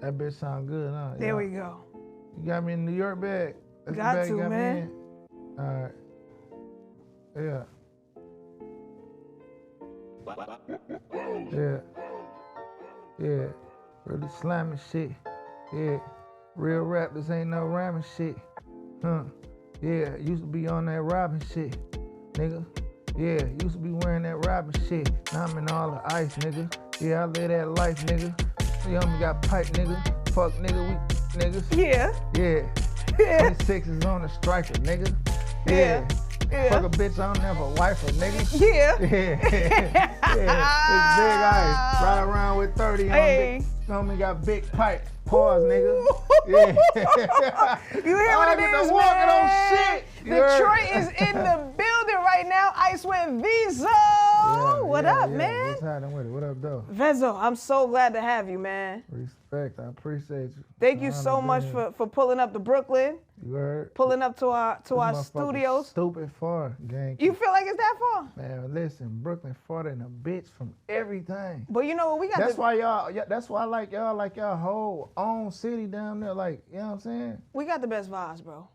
That bitch sound good, huh? There we go. You got me in New York bag? That's Got the bag to, you got man. me in? All right. Yeah. Yeah. Really slamming shit. Yeah. Real rap, this ain't no rhyming shit. Huh. Yeah, used to be on that robbing shit, nigga. Yeah, used to be wearing that robbing shit. Now I'm in all the ice, nigga. Yeah, I live that life, nigga. You only got pipe, nigga. Fuck, nigga, we niggas. Yeah. Yeah. Yeah. 26 is on the striker, nigga. Yeah. Yeah. Fuck a bitch, I don't have a wife or nigga. Yeah. Yeah. It's big ice. Ride around with 30 on Hey. me. Homie got big pipe. Pause, nigga. Yeah. You hear what it is, walking man? on shit. Detroit is in the building right now. Icewear Vezzo. What up, man? What's happening with it? What up, though? Vezzo, I'm so glad to have you, man. Respect. I appreciate you. Thank you so much for pulling up to Brooklyn. You heard? Pulling up to our This studios. Stupid far, gang. You feel like it's that far? Man, listen, Brooklyn farther than a bitch from everything. But you know what? We got That's why y'all. That's why I like y'all whole own city down there. Like, you know what I'm saying? We got the best vibes, bro.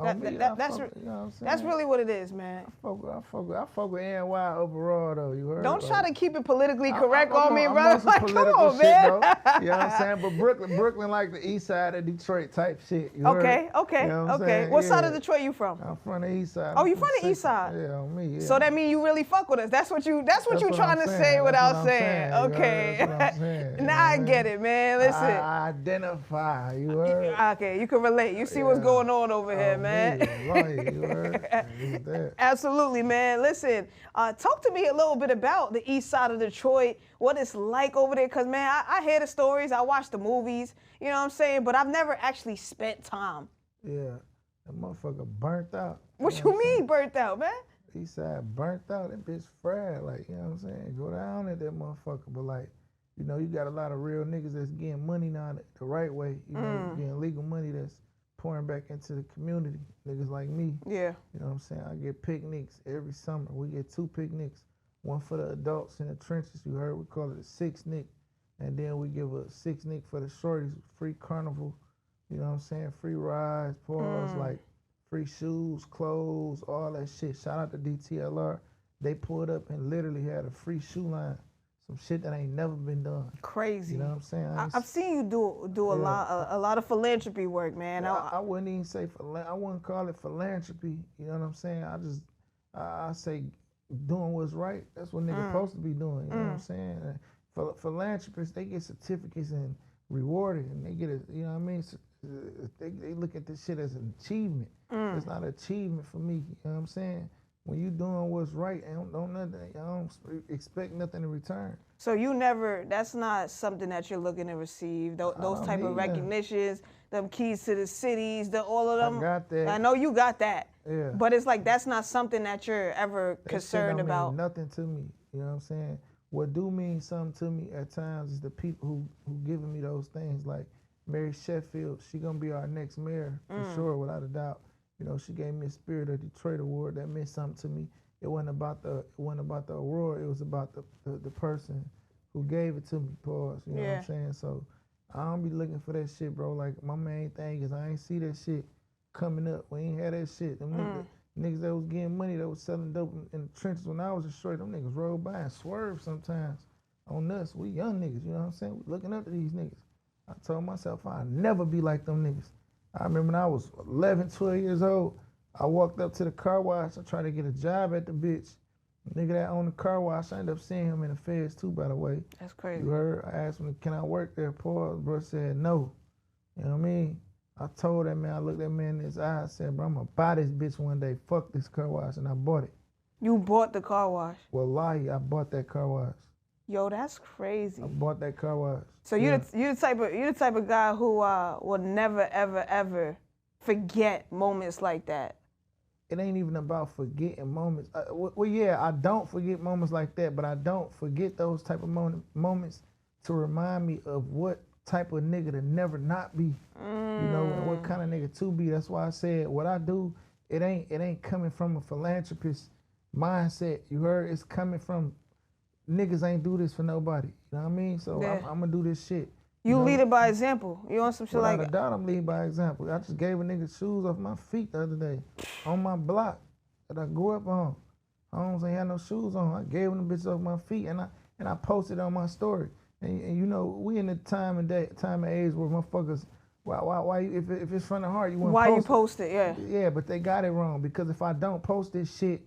That's You know what I'm saying? That's really what it is, man. I fuck with NY overall though. You heard? Don't try to keep it politically correct I'm on me, I'm brother. on some Like, come political on, shit, man. though. You know what I'm saying? But Brooklyn like the east side of Detroit type shit. You Okay, heard? okay, You know what I'm okay. saying? What side Yeah. of Detroit you from? I'm from the east side. Oh, you from the east side? Yeah, on me. Yeah. So that means you really fuck with us. That's what you what trying I'm to saying. say That's without what I'm saying. saying. Okay. That's what I'm saying. You know Now I what I get mean? it, man. Listen. I identify. You heard? Okay, you can relate. You see what's going on over here, man. Right, you heard? That. Absolutely, man. Listen, talk to me a little bit about the east side of Detroit, what it's like over there. Because, man, I hear the stories. I watch the movies, you know what I'm saying? But I've never actually spent time. Yeah, that motherfucker burnt out. What you mean burnt out, man? East side burnt out. That bitch fried. Like, you know what I'm saying? Go down at that motherfucker. But, like, you know, you got a lot of real niggas that's getting money now the right way. You know, getting legal money that's pouring back into the community. Niggas like me. Yeah. You know what I'm saying? I get picnics every summer. We get 2 picnics. One for the adults in the trenches. You heard? We call it a 6-nick. And then we give a 6-nick for the shorties. Free carnival. You know what I'm saying? Free rides, pause, like free shoes, clothes, all that shit. Shout out to DTLR. They pulled up and literally had a free shoe line. Some shit that ain't never been done. Crazy. You know what I'm saying? I've seen you do a lot of philanthropy work, man. I wouldn't even say I wouldn't call it philanthropy. You know what I'm saying? I say doing what's right. That's what niggas supposed to be doing. You know what I'm saying? Philanthropists, they get certificates and rewarded, and they get it. You know what I mean? So, they look at this shit as an achievement. It's not an achievement for me. You know what I'm saying? When you doing what's right, I don't expect nothing in return. So that's not something that you're looking to receive, those type of recognitions, them keys to the cities, all of them. I got that. I know you got that. Yeah. But it's like, that's not something that you're ever concerned shit don't about. mean nothing to me. You know what I'm saying? What do mean something to me at times is the people who giving me those things. Like Mary Sheffield, she gonna be our next mayor for sure, without a doubt. You know, she gave me a Spirit of Detroit award. That meant something to me. It wasn't about the award. It was about the person who gave it to me. Pause. You know what I'm saying? So I don't be looking for that shit, bro. Like, my main thing is I ain't see that shit coming up. We ain't had that shit. Them niggas that was getting money, that was selling dope in the trenches when I was a short, them niggas rolled by and swerved sometimes on us. We young niggas, you know what I'm saying? We looking up to these niggas. I told myself I'd never be like them niggas. I remember when I was 11, 12 years old, I walked up to the car wash. I tried to get a job at the bitch. The nigga that owned the car wash, I ended up seeing him in the feds too, by the way. That's crazy. You heard? I asked him, can I work there? Paul, bro said no. You know what I mean? I told that man, I looked that man in his eye, I said, bro, I'm gonna buy this bitch one day. Fuck this car wash, and I bought it. You bought the car wash? Wallahi, I bought that car wash. Yo, that's crazy. I bought that car wash. So you're the type of guy who will never ever forget moments like that. It ain't even about forgetting moments. Well, yeah, I don't forget moments like that, but I don't forget those type of moments to remind me of what type of nigga to never not be. You know, and what kind of nigga to be. That's why I said what I do, it ain't coming from a philanthropist mindset. You heard? It's coming from niggas ain't do this for nobody. You know what I mean? So I'm gonna do this shit. You lead it by example. You want some shit Without like a doubt, I'm leading by example. I just gave a nigga shoes off my feet the other day on my block that I grew up on. Homes ain't had no shoes on. I gave them the bitches off my feet, and I posted on my story. And you know, we in the time and age where motherfuckers, why if it's from the heart, you want to why post you post it, yeah. Yeah, but they got it wrong, because if I don't post this shit,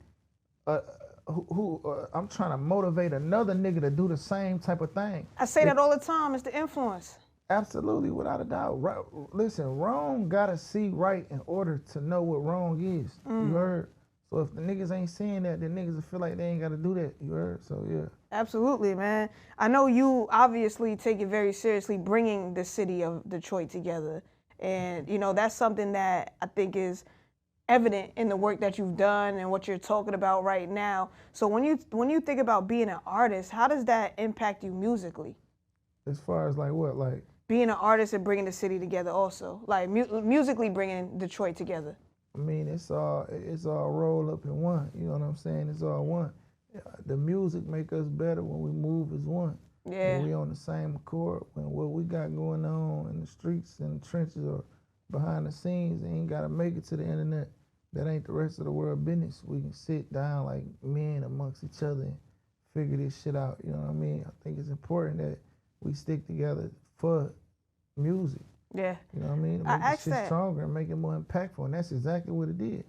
I'm trying to motivate another nigga to do the same type of thing. I say that all the time. It's the influence. Absolutely, without a doubt. Right, listen, wrong gotta see right in order to know what wrong is. You heard? So if the niggas ain't seeing that, then niggas will feel like they ain't gotta do that. You heard? So yeah. Absolutely, man. I know you obviously take it very seriously, bringing the city of Detroit together. And, you know, that's something that I think is evident in the work that you've done and what you're talking about right now. So when you think about being an artist, how does that impact you musically? As far as like what? Like being an artist and bringing the city together also. Like musically bringing Detroit together. I mean, it's all rolled up in one. You know what I'm saying? It's all one. The music make us better when we move as one. Yeah. When we on the same accord. When what we got going on in the streets and the trenches or behind the scenes ain't gotta make it to the internet. That ain't the rest of the world business. We can sit down like men amongst each other and figure this shit out. You know what I mean? I think it's important that we stick together for music. Yeah. You know what I mean? To make this shit stronger and make it more impactful. And that's exactly what it did.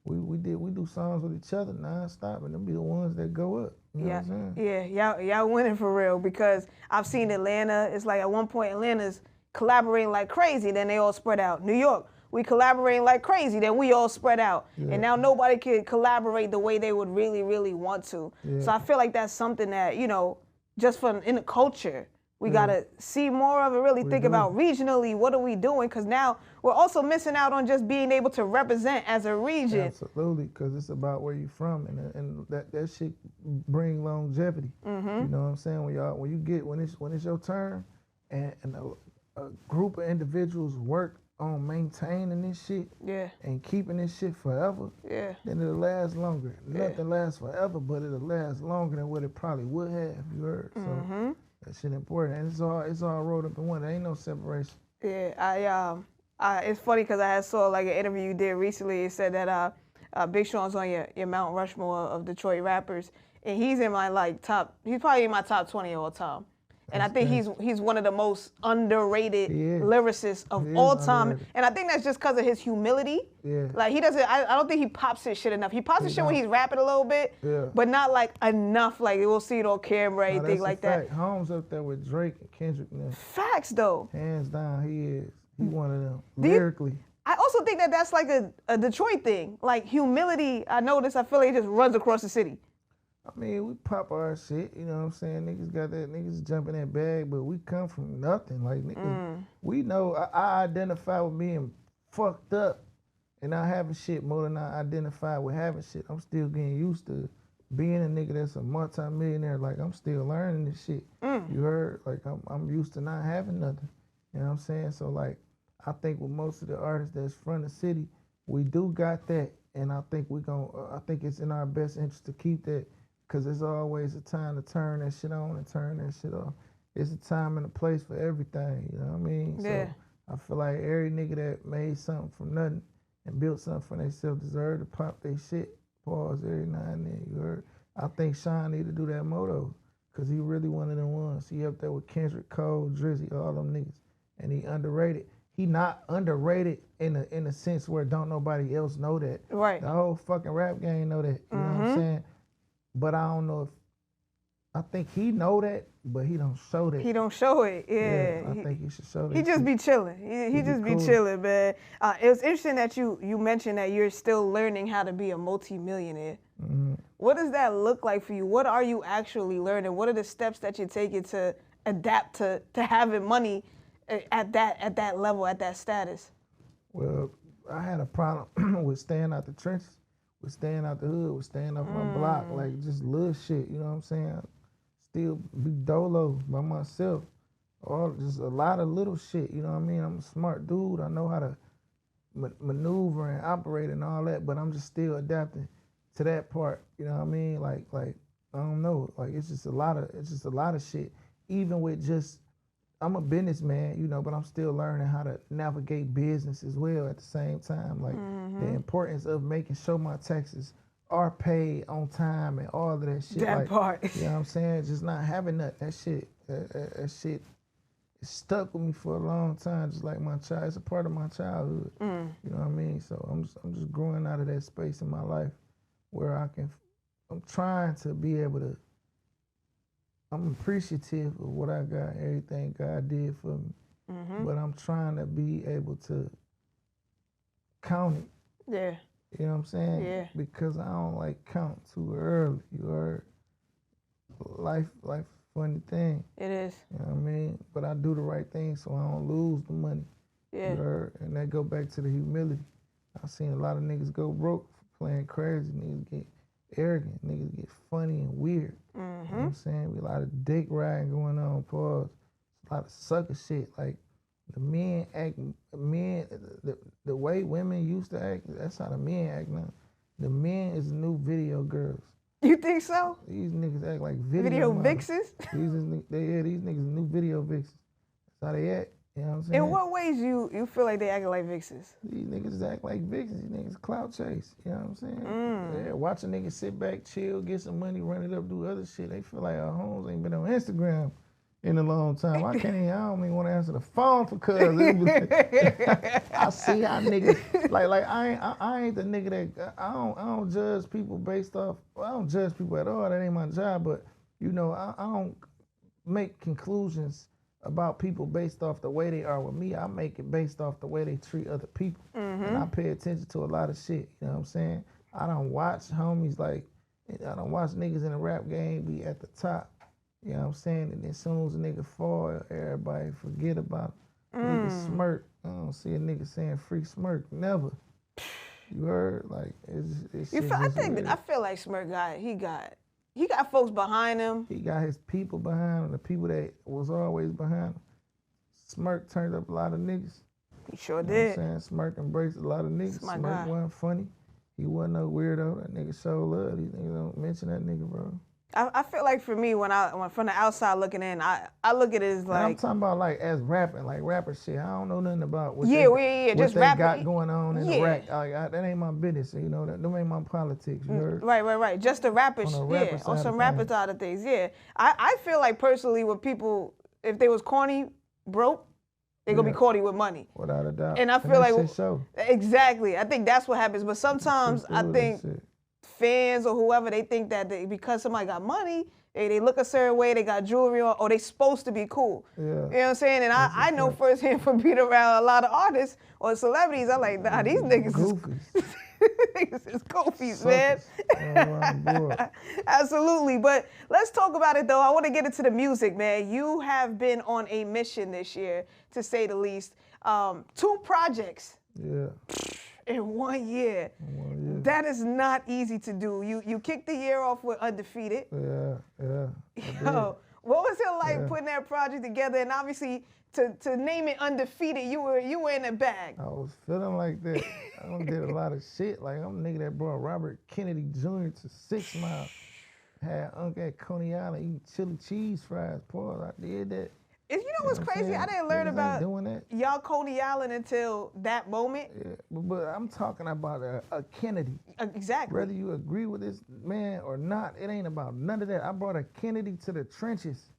We do songs with each other non-stop, and them be the ones that go up. You know what I'm saying? Yeah, y'all winning for real, because I've seen Atlanta. It's like at one point Atlanta's collaborating like crazy, then they all spread out. New York, we collaborating like crazy, then we all spread out. Yeah. And now nobody can collaborate the way they would really, really want to. Yeah. So I feel like that's something that, you know, just in the culture, we gotta see more of it, really think about regionally, what are we doing? Because now we're also missing out on just being able to represent as a region. Absolutely, because it's about where you're from, and that shit bring longevity. You know what I'm saying? When it's your turn, and a group of individuals work on maintaining this shit, and keeping this shit forever, then it'll last longer. Nothing lasts forever, but it'll last longer than what it probably would have. You heard? So. That shit important, and it's all rolled up in one. There ain't no separation. Yeah, it's funny because I saw like an interview you did recently. It said that Big Sean's on your Mount Rushmore of Detroit rappers, and he's in my he's probably in my top 20 all time. And I think he's one of the most underrated lyricists of all time. Underrated. And I think that's just because of his humility. Yeah. Like I don't think he pops his shit enough. He pops his shit when he's rapping a little bit, but not like enough. Like we'll see it on camera, anything like that. Holmes up there with Drake and Kendrick now. Facts though. Hands down, he is. He one of them. Lyrically. I also think that's like a Detroit thing. Like humility, I noticed, I feel like it just runs across the city. I mean, we pop our shit, you know what I'm saying? Niggas jump in that bag, but we come from nothing. Like, niggas, we know, I identify with being fucked up and not having shit more than I identify with having shit. I'm still getting used to being a nigga that's a multi-millionaire. Like, I'm still learning this shit. You heard? Like, I'm used to not having nothing. You know what I'm saying? So, like, I think with most of the artists that's from the city, we do got that. And I think I think it's in our best interest to keep that. Because there's always a time to turn that shit on and turn that shit off. It's a time and a place for everything, you know what I mean? Yeah. So I feel like every nigga that made something from nothing and built something for themselves deserve to pop their shit. Pause every now and then, you heard? I think Sean need to do that more though, because he really one of them ones. He up there with Kendrick, Cole, Drizzy, all them niggas. And he underrated. He not underrated in a sense where don't nobody else know that. Right. The whole fucking rap game know that, you know what I'm saying? But I don't know I think he know that, but he don't show that. He don't show it, yeah. I think he should show that. He just be chilling. He just be chilling, man. It was interesting that you mentioned that you're still learning how to be a multi-millionaire. What does that look like for you? What are you actually learning? What are the steps that you're taking to adapt to having money at that level, at that status? Well, I had a problem with staying out the trenches. With staying out the hood, with staying off my block, like just little shit, you know what I'm saying? Still be dolo by myself. Just a lot of little shit, you know what I mean? I'm a smart dude. I know how to maneuver and operate and all that, but I'm just still adapting to that part, you know what I mean? Like I don't know, like it's just a lot of shit. Even with just I'm a businessman, you know, but I'm still learning how to navigate business as well at the same time. Like the importance of making sure my taxes are paid on time and all of that shit. That like, part. You know what I'm saying? Just not having that shit. That shit stuck with me for a long time, just like my child. It's a part of my childhood. You know what I mean? So I'm just growing out of that space in my life where I'm trying to be able to, I'm appreciative of what I got, everything God did for me. But I'm trying to be able to count it. Yeah. You know what I'm saying? Yeah. Because I don't like count too early. You heard? Life funny thing. It is. You know what I mean? But I do the right thing so I don't lose the money. Yeah. You heard? And that go back to the humility. I've seen a lot of niggas go broke for playing crazy. Niggas get arrogant. Niggas get funny and weird. You know what I'm saying? A lot of dick riding going on, pause. A lot of sucker shit. Like, the way women used to act, that's how the men act now. The men is the new video girls. You think so? These niggas act like video vixens? These niggas new video vixens. That's how they act. You know what I'm saying? In what ways you feel like they act like vixens? These niggas act like vixens. These niggas clout chase. You know what I'm saying? Yeah, watch a nigga sit back, chill, get some money, run it up, do other shit. They feel like our homes ain't been on Instagram in a long time. I don't even want to answer the phone for cuz. I see how niggas like I ain't the nigga that I don't judge people based off. Well, I don't judge people at all. That ain't my job. But you know, I don't make conclusions about people based off the way they are with me. I make it based off the way they treat other people. And I pay attention to a lot of shit. You know what I'm saying? I don't watch homies like I don't watch niggas in the rap game be at the top. You know what I'm saying? And then as soon as a nigga fall, everybody forget about it. Nigga smirk. I don't see a nigga saying free smirk. Never. You heard? Like, it's You feel, I feel like Smirk he got folks behind him. He got his people behind him, the people that was always behind him. Smirk turned up a lot of niggas. He sure You know did. what I'm saying? Smirk embraced a lot of niggas. My Smirk God. wasn't funny. He wasn't no weirdo. That nigga show love. These niggas don't mention that nigga, bro. I feel like for me, when from the outside looking in, I look at it as like. And I'm talking about like as rapping, like rapper shit. I don't know nothing about what what just they got going on in the rap. That ain't my business. You know, that ain't my politics. You heard? Right. Just the rappers, on some rapper side of things. Yeah, I feel like personally, with people, if they was corny, broke, they gonna be corny with money. Without a doubt. And I feel like show. Exactly. I think that's what happens. But sometimes I think fans or whoever, they think that because somebody got money, they look a certain way, they got jewelry on, or they supposed to be cool. Yeah. You know what I'm saying? And I know firsthand from being around a lot of artists or celebrities, I'm like, nah, these niggas is goofies, man. Absolutely. But let's talk about it, though. I want to get into the music, man. You have been on a mission this year, to say the least. 2 projects. Yeah. In 1 year. That is not easy to do. You kicked the year off with Undefeated. Yeah. Yo, what was it like putting that project together? And obviously, to name it Undefeated, you were in a bag. I was feeling like that. I done did a lot of shit. Like, I'm a nigga that brought Robert Kennedy Jr. to 6 Mile. Had Uncle at Coney Island eating chili cheese fries. Pause. I did that. You know what's crazy? I didn't learn about y'all Coney Island until that moment. Yeah, but I'm talking about a Kennedy. Exactly. Whether you agree with this man or not, it ain't about none of that. I brought a Kennedy to the trenches.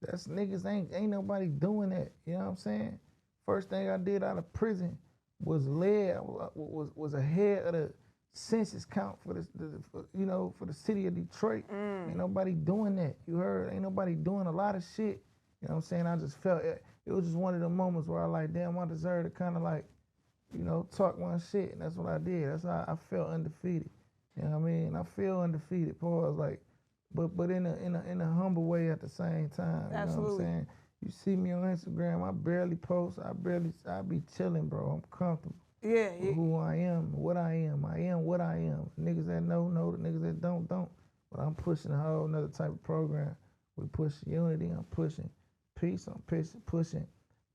That's niggas ain't nobody doing that. You know what I'm saying? First thing I did out of prison was was ahead of the census count for the city of Detroit. Ain't nobody doing that. You heard? Ain't nobody doing a lot of shit. You know what I'm saying? I just felt it was just one of the moments where I like, damn, I deserve to kind of like, talk my shit. And that's what I did. That's how I felt undefeated. You know what I mean? I feel undefeated. Pause. Like, but in a humble way at the same time. You know what I'm saying? You see me on Instagram, I barely post. I be chilling, bro. I'm comfortable. Yeah. Who I am, what I am. I am what I am. The niggas that know, the niggas that don't. But I'm pushing a whole nother type of program. We push unity. I'm pushing peace. I'm pushing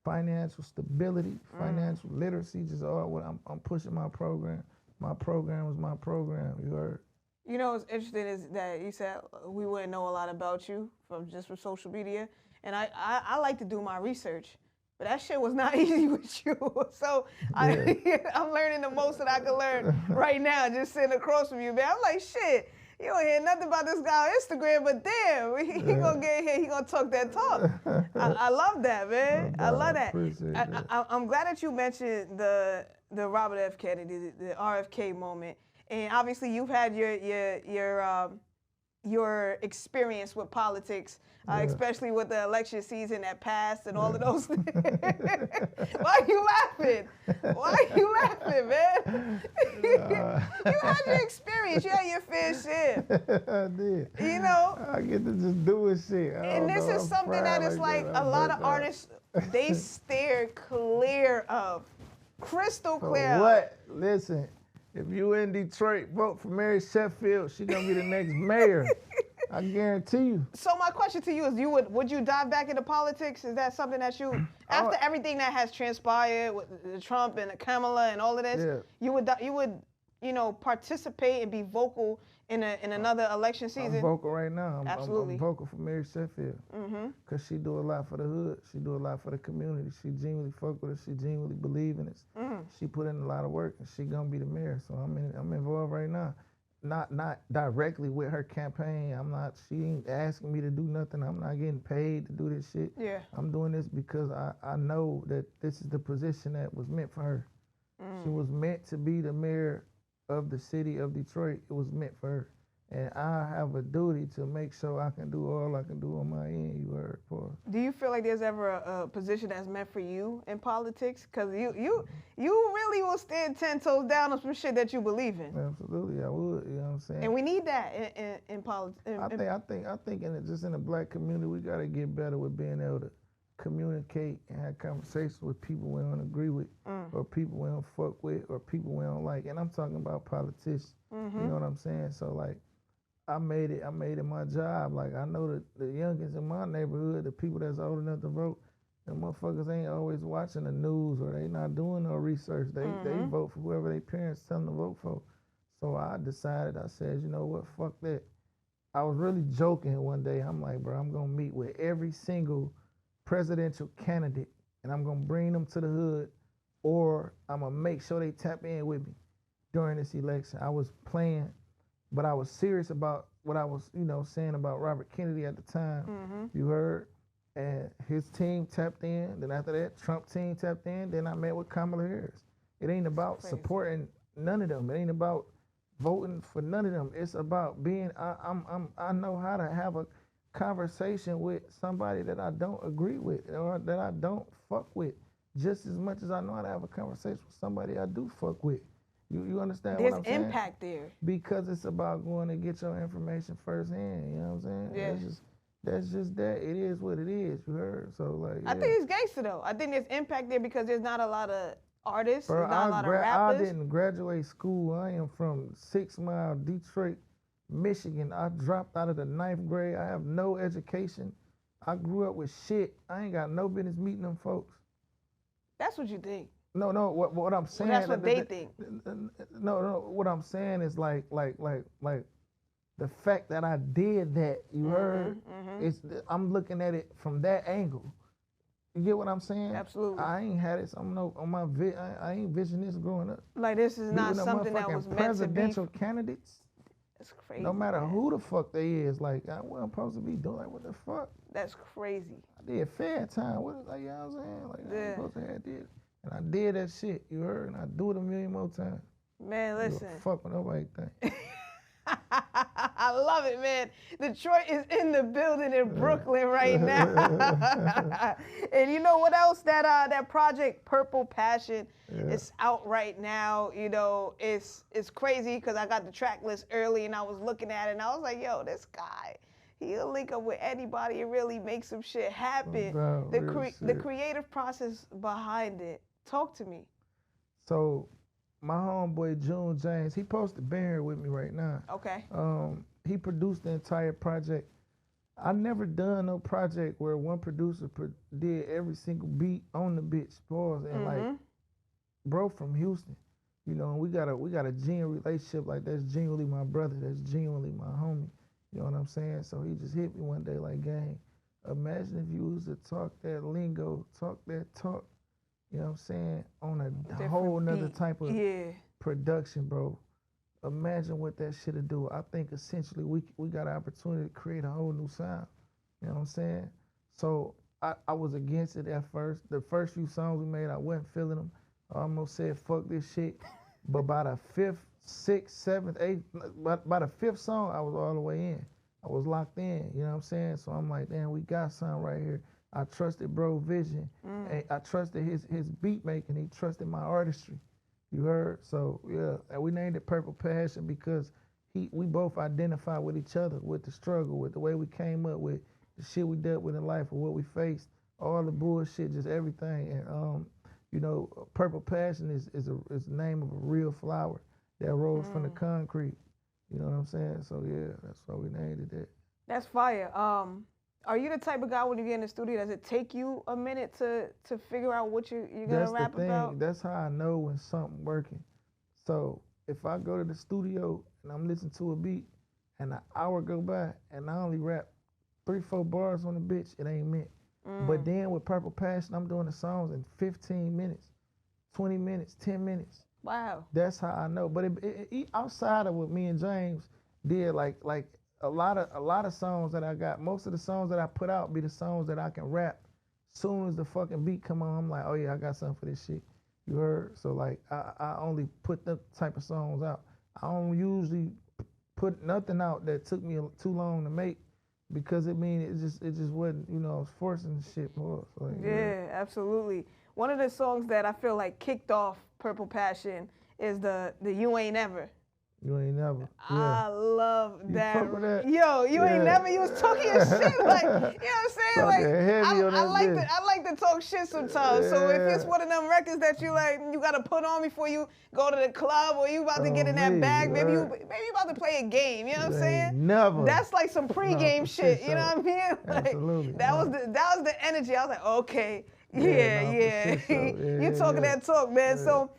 financial stability, financial literacy. Just all what I'm pushing my program. My program is my program. You heard? You know what's interesting is that you said we wouldn't know a lot about you from social media. and I like to do my research. But that shit was not easy with you. So I'm learning the most that I can learn right now, just sitting across from you, man. I'm like, shit, you don't hear nothing about this guy on Instagram, but damn, he gonna get here, he gonna talk that talk. I love that, man. I love that. I'm glad that you mentioned the Robert F. Kennedy, the RFK moment. And obviously you've had your experience with politics, especially with the election season that passed and all of those things. Why are you laughing? Why are you laughing, man? You had your experience. You had your fair share. I did. You know? I get to just do shit. And this is something that is like a lot of artists, they steer clear of. Crystal clear. What? Listen. If you in Detroit, vote for Mary Sheffield. She's gonna be the next mayor. I guarantee you. So my question to you is, would you dive back into politics? Is that something that you, after everything that has transpired with Trump and Kamala and all of this, you would participate and be vocal in another election season? I'm vocal right now. Absolutely. I'm vocal for Mary Sheffield. Because she do a lot for the hood. She do a lot for the community. She genuinely fuck with it. She genuinely believe in it. She put in a lot of work, and she gonna be the mayor. So I'm involved right now. Not directly with her campaign. She ain't asking me to do nothing. I'm not getting paid to do this shit. Yeah. I'm doing this because I know that this is the position that was meant for her. She was meant to be the mayor of the city of Detroit. It was meant for her. And I have a duty to make sure I can do all I can do on my end. You heard, Paul. Do you feel like there's ever a position that's meant for you in politics? Because you really will stand 10 toes down on some shit that you believe in. Absolutely, I would. You know what I'm saying? And we need that in politics. I think just in the black community, we got to get better with being able to communicate and have conversations with people we don't agree with, or people we don't fuck with, or people we don't like. And I'm talking about politicians. You know what I'm saying? So like, I made it my job. Like, I know that the youngins in my neighborhood, the people that's old enough to vote, them motherfuckers ain't always watching the news, or they not doing no research. They vote for whoever their parents tell them to vote for. So I decided, I said, you know what, fuck that. I was really joking one day. I'm like, bro, I'm gonna meet with every single presidential candidate, and I'm gonna bring them to the hood, or I'm gonna make sure they tap in with me during this election. I was playing, but I was serious about what I was, saying about Robert Kennedy at the time. You heard? And his team tapped in. Then after that, Trump team tapped in. Then I met with Kamala Harris. It ain't about supporting none of them. It ain't about voting for none of them. It's about being, I know how to have a conversation with somebody that I don't agree with, or that I don't fuck with, just as much as I know how to have a conversation with somebody I do fuck with. You understand what I'm saying? There's impact there. Because it's about going to get your information firsthand, you know what I'm saying? Yeah. That's just that. It is what it is, you heard? So like, I think it's gangster though. I think there's impact there because there's not a lot of artists, there's not a lot of rappers. I didn't graduate school. I am from 6 Mile, Detroit, Michigan. I dropped out of the 9th grade. I have no education. I grew up with shit. I ain't got no business meeting them folks. That's what you think. No, what I'm saying. Well, that's what they think. No, what I'm saying is like the fact that I did that, you heard? I'm looking at it from that angle. You get what I'm saying? Absolutely. I ain't had it. I ain't vision this growing up. Like, this is not something that was meant to be. Presidential candidates. That's crazy. No matter who the fuck they is, like, I wasn't supposed to be doing, like, what the fuck? That's crazy. I did fair time. What is, like, you know what I'm saying? Like, I ain't supposed to have did. And I did that shit, you heard? And I do it a million more times. Man, listen. Fuck what nobody think. I love it, man. Detroit is in the building in Brooklyn right now. And you know what else? That project Purple Passion is out right now. You know, it's crazy because I got the track list early and I was looking at it and I was like, yo, this guy, he'll link up with anybody and really make some shit happen. Bro, the creative process behind it. Talk to me. So, my homeboy June James, he posted been here with me right now. Okay. He produced the entire project. I never done no project where one producer did every single beat on the bitch, pause, and like, bro from Houston, you know, we got a genuine relationship. Like, that's genuinely my brother. That's genuinely my homie. You know what I'm saying? So he just hit me one day like, gang, Imagine if you was to talk that lingo, talk that talk, you know what I'm saying, on a Different whole nother beat. type of Yeah. production, bro. Imagine what that shit'll do. I think essentially we got an opportunity to create a whole new sound. You know what I'm saying? So I was against it at first. The first few songs we made, I wasn't feeling them. I almost said fuck this shit. But by the fifth, sixth, seventh, eighth, by the fifth song, I was all the way in. I was locked in, you know what I'm saying? So I'm like, damn, we got something right here. I trusted bro vision. And I trusted his beat making. He trusted my artistry. You heard? So yeah, and we named it Purple Passion because we both identify with each other, with the struggle, with the way we came up with the shit we dealt with in life, or what we faced, all the bullshit, just everything. And you know, Purple Passion is the name of a real flower that rose from the concrete. You know what I'm saying? So yeah, that's why we named it that. That's fire. Are you the type of guy when you get in the studio, does it take you a minute to figure out what you're gonna rap the thing. about? That's how I know when something working. So if I go to the studio and I'm listening to a beat and an hour go by and I only rap 3-4 bars on the bitch, it ain't meant. But then with Purple Passion, I'm doing the songs in 15 minutes, 20 minutes, 10 minutes. Wow. That's how I know. But it outside of what me and James did, like a lot of songs that I got, most of the songs that I put out be the songs that I can rap. Soon as the fucking beat come on, I'm like, oh yeah, I got something for this shit. You heard? So like, I only put that type of songs out. I don't usually put nothing out that took me too long to make, because it just wasn't, you know, I was forcing the shit more. So, like, Yeah, absolutely. One of the songs that I feel like kicked off Purple Passion is the You Ain't Never. You ain't never. I love that. You fuck with that? Yo, you ain't never. You was talking your shit, like, you know what I'm saying? Like, I like to talk shit sometimes. Yeah. So if it's one of them records that you like, you gotta put on before you go to the club, or you about to get in that bag, maybe you about to play a game. You know what I'm saying? Never. That's like some pregame shit. You know what I mean? Like, Absolutely. that was the energy. I was like, okay, yeah. You talking that talk, man. Yeah. So.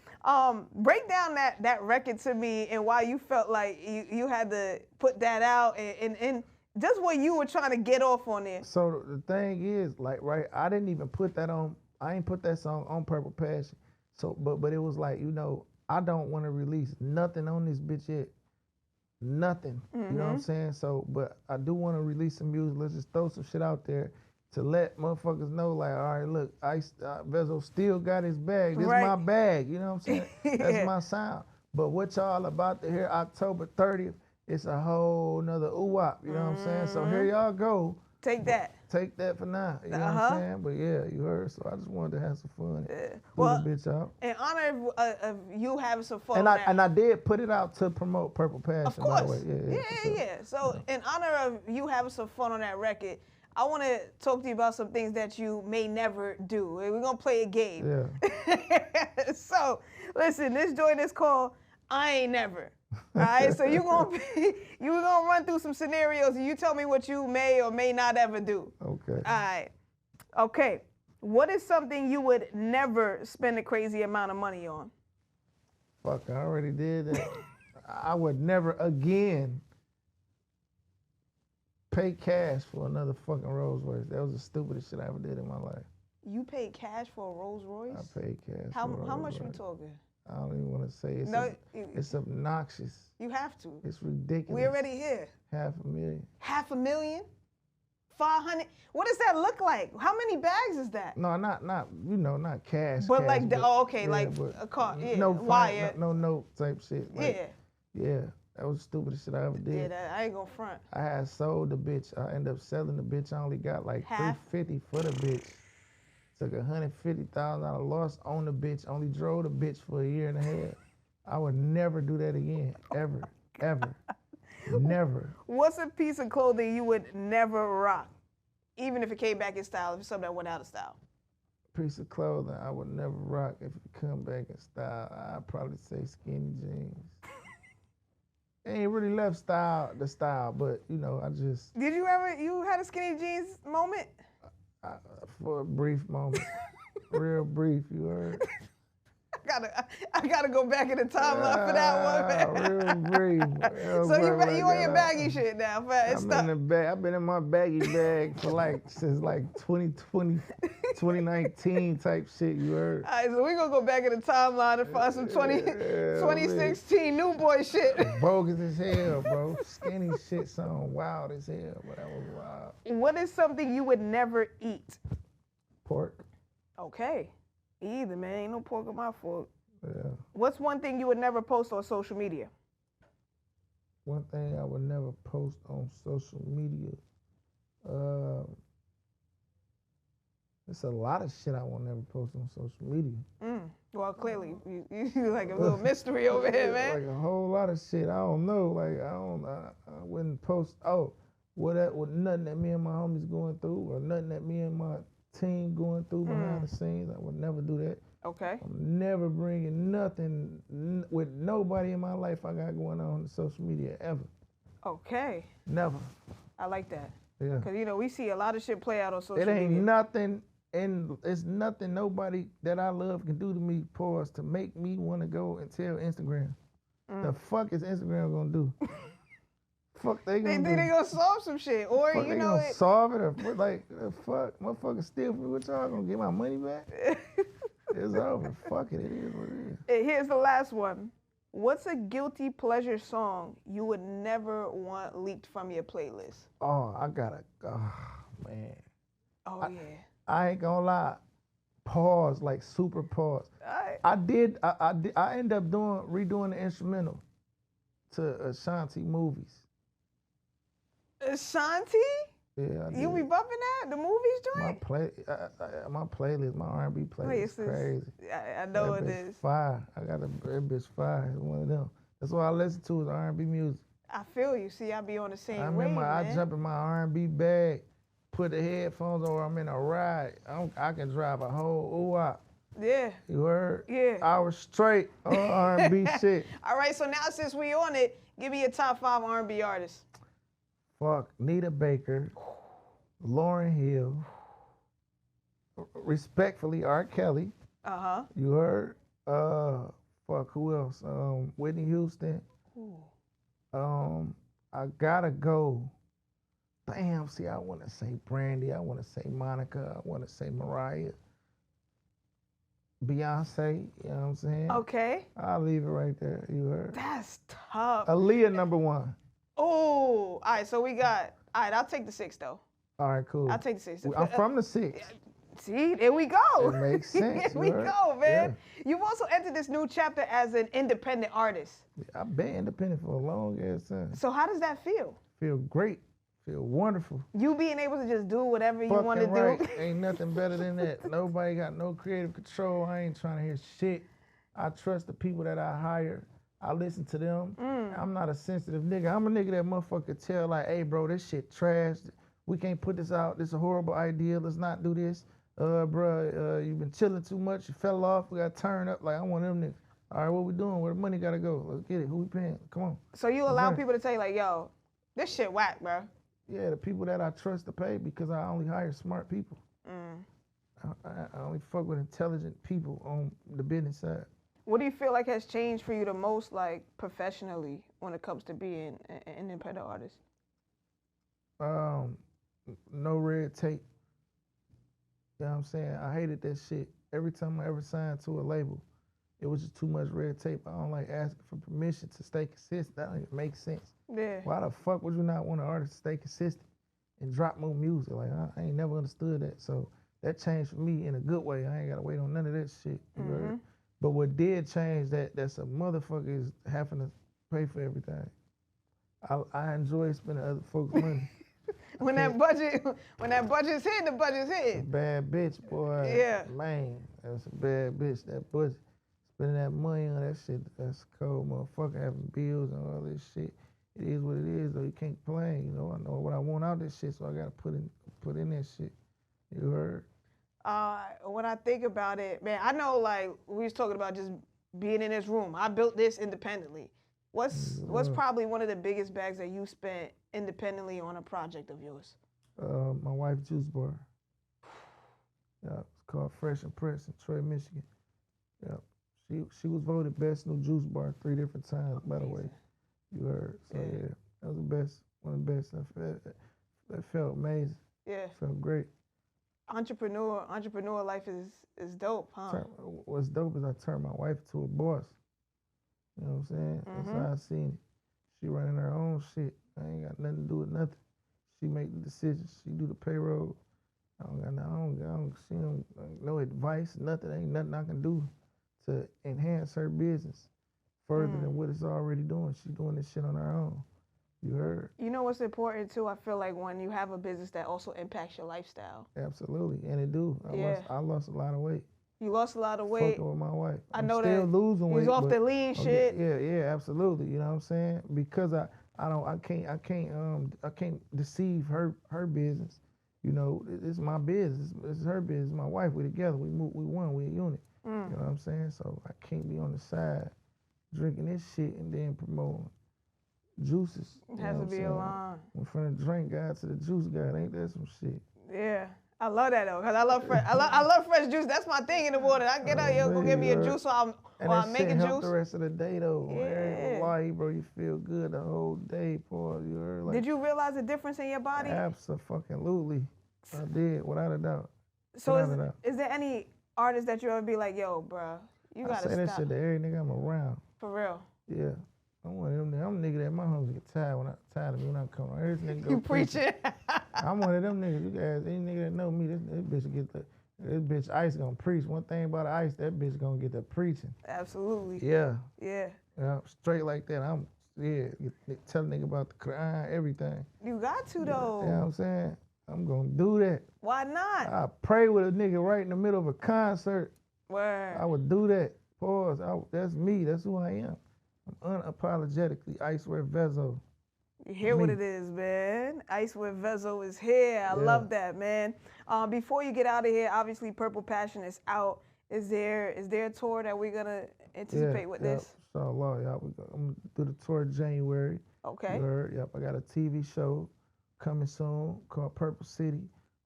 Break down that record to me and why you felt like you had to put that out and just what you were trying to get off on there. So the thing is, like, right, I didn't even put that on. I ain't put that song on Purple Passion. So, but it was like, you know, I don't want to release nothing on this bitch yet. Nothing. You know what I'm saying? So, but I do want to release some music. Let's just throw some shit out there to let motherfuckers know, like, all right, look, Vezzo still got his bag. This is my bag, you know what I'm saying? That's my sound. But what y'all about to hear October 30th, it's a whole nother ooh-wop, you know what I'm saying? So here y'all go. Take that. Take that for now, you know what I'm saying? But yeah, you heard, so I just wanted to have some fun. Pull the bitch out. In honor of you having some fun. And I did put it out to promote Purple Passion, of course. by the way. Yeah. So in honor of you having some fun on that record, I want to talk to you about some things that you may never do. We're going to play a game. Yeah. So, listen, this joint is called I Ain't Never. All right? So you're going to run through some scenarios and you tell me what you may or may not ever do. Okay. All right. Okay. What is something you would never spend a crazy amount of money on? Fuck, I already did that. I would never again pay cash for another fucking Rolls Royce. That was the stupidest shit I ever did in my life. You paid cash for a Rolls Royce? I paid cash. How for a Rolls much Royce. we talking? I don't even want to say it. It's obnoxious. You have to. It's ridiculous. We already here. $500,000. $500,000? 500? What does that look like? How many bags is that? No, not not cash. But cash, like but, like a car, no wire. No note type shit. Like, yeah. That was the stupidest shit I ever did. Yeah, I ain't gonna front. I had sold the bitch. I ended up selling the bitch. I only got like $350 for the bitch. Took $150,000 loss on the bitch. Only drove the bitch for a year and a half. I would never do that again. Ever. Never. What's a piece of clothing you would never rock, even if it came back in style? If it's something that went out of style. Piece of clothing I would never rock if it come back in style. I'd probably say skinny jeans. Ain't really left the style, but you know, I just. Did you had a skinny jeans moment? For a brief moment. Real brief, you heard? I gotta go back in the timeline for that one, man. Real brief. So you on your baggy shit now, fam. I'm in the bag. I've been in my baggy bag for since 2020, 2019 type shit. You heard? All right, so we gonna go back in the timeline and find some 2016 new boy shit. Bogus as hell, bro. Skinny shit sound wild as hell, but that was wild. What is something you would never eat? Pork. Okay. Either, man. Ain't no pork on my fork. Yeah. What's one thing you would never post on social media? One thing I would never post on social media. It's a lot of shit I will never post on social media. Well, clearly, you like a little mystery over here, man. Like a whole lot of shit. I don't know. I wouldn't post. What nothing that me and my homies going through, or nothing that me and my team going through behind the scenes. I would never do that. Okay. I'm never bringing nothing with nobody in my life I got going on social media ever. Okay. Never. I like that. Yeah. Because, we see a lot of shit play out on social media. It ain't media. nothing, and it's nothing nobody that I love can do to me, pause, to make me want to go and tell Instagram. The fuck is Instagram gonna do? Fuck they gonna do? They gonna solve some shit, or fuck, they gonna solve it, or fuck, motherfucker steal from me. What y'all gonna get my money back? It's over. Fuck it. It is what it is. Here's the last one. What's a guilty pleasure song you would never want leaked from your playlist? Oh, man. Oh yeah. I ain't gonna lie. Pause, like super pause. Right. I ended up redoing the instrumental to Ashanti movies. Ashanti? Yeah, you be bumping that? The movies joint? My playlist, my R&B playlist is crazy. I know it is. Fire. I got that bitch fire. It's one of them. That's what I listen to is R&B music. I feel you. See, I be on the same I wave, remember I jump in my R&B bag, put the headphones on, or I'm in a ride. I can drive a whole ooh-wop. Yeah. You heard? Yeah. Hours straight on R&B shit. All right, so now since we on it, give me your top 5 R&B artists. Fuck, Nita Baker, Lauryn Hill, respectfully, R. Kelly. Uh-huh. You heard? Fuck, who else? Whitney Houston. Ooh. I gotta go. Damn, see, I want to say Brandy. I want to say Monica. I want to say Mariah. Beyonce, you know what I'm saying? Okay. I'll leave it right there. You heard? That's tough. Aaliyah, number 1. Oh, all right, so we got, all right, I'll take the 6, though. All right, cool. I'll take the 6. I'm from the 6. See, there we go. It makes sense. There we go, man. Yeah. You've also entered this new chapter as an independent artist. I've been independent for a long ass time. So how does that feel? Feel great. Feel wonderful. You being able to just do whatever you want to right. do. Ain't nothing better than that. Nobody got no creative control. I ain't trying to hear shit. I trust the people that I hire. I listen to them. I'm not a sensitive nigga. I'm a nigga that motherfucker tell like, hey bro, this shit trash. We can't put this out. This is a horrible idea. Let's not do this. Bro, you've been chilling too much. You fell off. We got to turn up. Like, I want them niggas. All right, what we doing? Where the money got to go? Let's get it. Who we paying? Come on. So you allow people to tell you like, yo, this shit whack, bro. Yeah, the people that I trust to pay because I only hire smart people. I only fuck with intelligent people on the business side. What do you feel like has changed for you the most, like, professionally when it comes to being an independent artist? No red tape. You know what I'm saying? I hated that shit. Every time I ever signed to a label, it was just too much red tape. I don't like asking for permission to stay consistent. That don't even make sense. Yeah. Why the fuck would you not want an artist to stay consistent and drop more music? Like, I ain't never understood that. So that changed for me in a good way. I ain't got to wait on none of that shit. You heard? But what did change that's a motherfucker is having to pay for everything. I enjoy spending other folks' money. When that budget's hit, the budget's hit. Bad bitch, boy. Yeah. Man, that's a bad bitch. That budget. Spending that money on that shit, that's cold, motherfucker. Having bills and all this shit. It is what it is, though. You can't complain. You know, I know what I want out of this shit, so I gotta put in that shit. You heard? When I think about it, man, I know like we was talking about just being in this room. I built this independently. What's probably one of the biggest bags that you spent independently on a project of yours? My wife's juice bar. Yeah, it's called Fresh and Prince in Troy, Michigan. Yeah, She was voted best new juice bar 3 different times, by the way. You heard. So yeah, that was the best, one of the best. That felt amazing. Yeah. Felt great. Entrepreneur life is dope, huh? What's dope is I turned my wife to a boss. You know what I'm saying? That's how I seen it. She running her own shit. I ain't got nothing to do with nothing. She make the decisions. She do the payroll. I don't see no advice, nothing. Ain't nothing I can do to enhance her business further than what it's already doing. She doing this shit on her own. You heard? You know what's important too? I feel like when you have a business that also impacts your lifestyle. Absolutely, and it do. I lost a lot of weight. You lost a lot of weight. Fucking with my wife. I know still that. Losing weight. You was off the lean shit. Yeah, absolutely. You know what I'm saying? Because I can't deceive her business. You know, it's my business. It's her business. My wife. We together. We one. We a unit. You know what I'm saying? So I can't be on the side drinking this shit and then promoting juices. It has to be a line. Went from the drink guy to the juice guy. Ain't that some shit? Yeah. I love that though, cause I love fresh. I love fresh juice. That's my thing in the morning. I get out here, go get me a juice while I'm making juice. Help the rest of the day though. Yeah. Why, bro? You feel good the whole day, Paul. You heard? Like, did you realize the difference in your body? Absolutely. I did, without a doubt. So is there any artist that you ever be like, yo, bro, you gotta stop? I say that shit to every nigga I'm around. For real. Yeah. I'm one of them niggas. I'm a nigga that my homies get tired of me when I come on. Every nigga go you preaching. I'm one of them niggas. You guys, any nigga that know me, this bitch get this bitch Ice gonna preach. One thing about Ice, that bitch gonna get the preaching. Absolutely. Yeah. Yeah. Straight like that. Tell a nigga about the Quran, everything. You got to though. You know what I'm saying? I'm gonna do that. Why not? I pray with a nigga right in the middle of a concert. Word. I would do that. Pause. That's me. That's who I am. I'm unapologetically Icewear Vezzo. You hear what it is, man. Icewear Vezzo is here. I love that, man. Before you get out of here, obviously Purple Passion is out. Is there a tour that we're gonna anticipate with this? Inshallah, yeah. I'm gonna do the tour in January. Okay. You heard? Yep. I got a TV show coming soon called Purple City.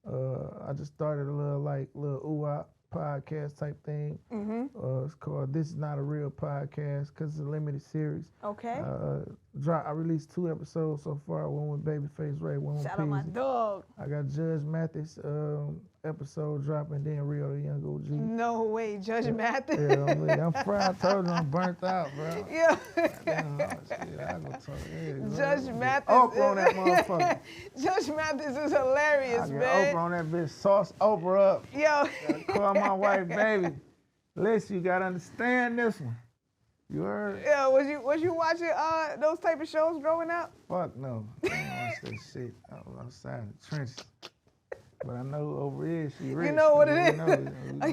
I just started a little ooh-ah podcast type thing. It's called This Is Not a Real Podcast because it's a limited series. Okay. I released 2 episodes so far. One with Babyface Ray, one with Shout out my dog. I got Judge Mathis episode dropping, then Rio the Young OG. No way, Judge Mathis. Yeah, I'm fried. I told you I'm burnt out, bro. Yeah. Judge Mathis. Oprah on that motherfucker. Judge Mathis is hilarious, man. Oprah on that bitch. Sauce Oprah up. Yo. Call my wife, baby. Listen, you gotta understand this one. You heard? Yeah, was you watching those type of shows growing up? Fuck no. I don't watch that shit. I was outside the trenches. But I know over here she rich. You know what it is.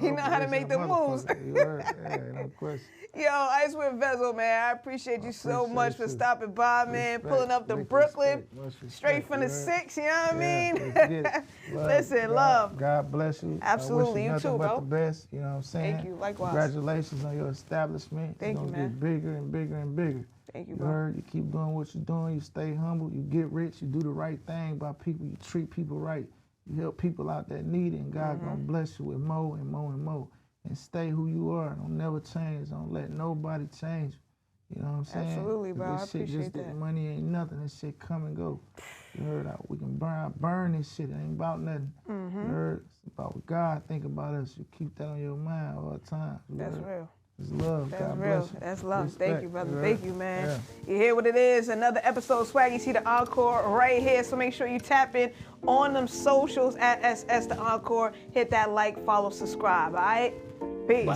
You know how to make the moves. You heard? Yeah, no question. Yo, Icewear Vezzo, man, I appreciate you so much for stopping by, man, pulling up to Brooklyn, straight from the 6, you know what I mean? Listen, love. God bless you. Absolutely, you too, bro. bro. The best, you know what I'm saying? Thank you, likewise. Congratulations on your establishment. Thank you, man. It's gonna get bigger and bigger and bigger. Thank you, You bro. heard? You keep doing what you're doing. You stay humble. You get rich. You do the right thing by people. You treat people right. You help people out that need it, and God gonna bless you with more and more and more. And stay who you are. Don't never change. Don't let nobody change you. You know what I'm saying? Absolutely, bro. I appreciate that. Money ain't nothing. This shit come and go. You heard? We can burn this shit. It ain't about nothing. You heard? It's about what God think about us. You keep that on your mind all the time. That's real. It's love. That's God real. bless you. That's love. Respect. Thank you, brother. You Thank you, man. You hear what it is? Another episode of Swaggy Sie the Encore right here. So make sure you tap in on them socials at SS the Encore. Hit that like, follow, subscribe. All right? Peace.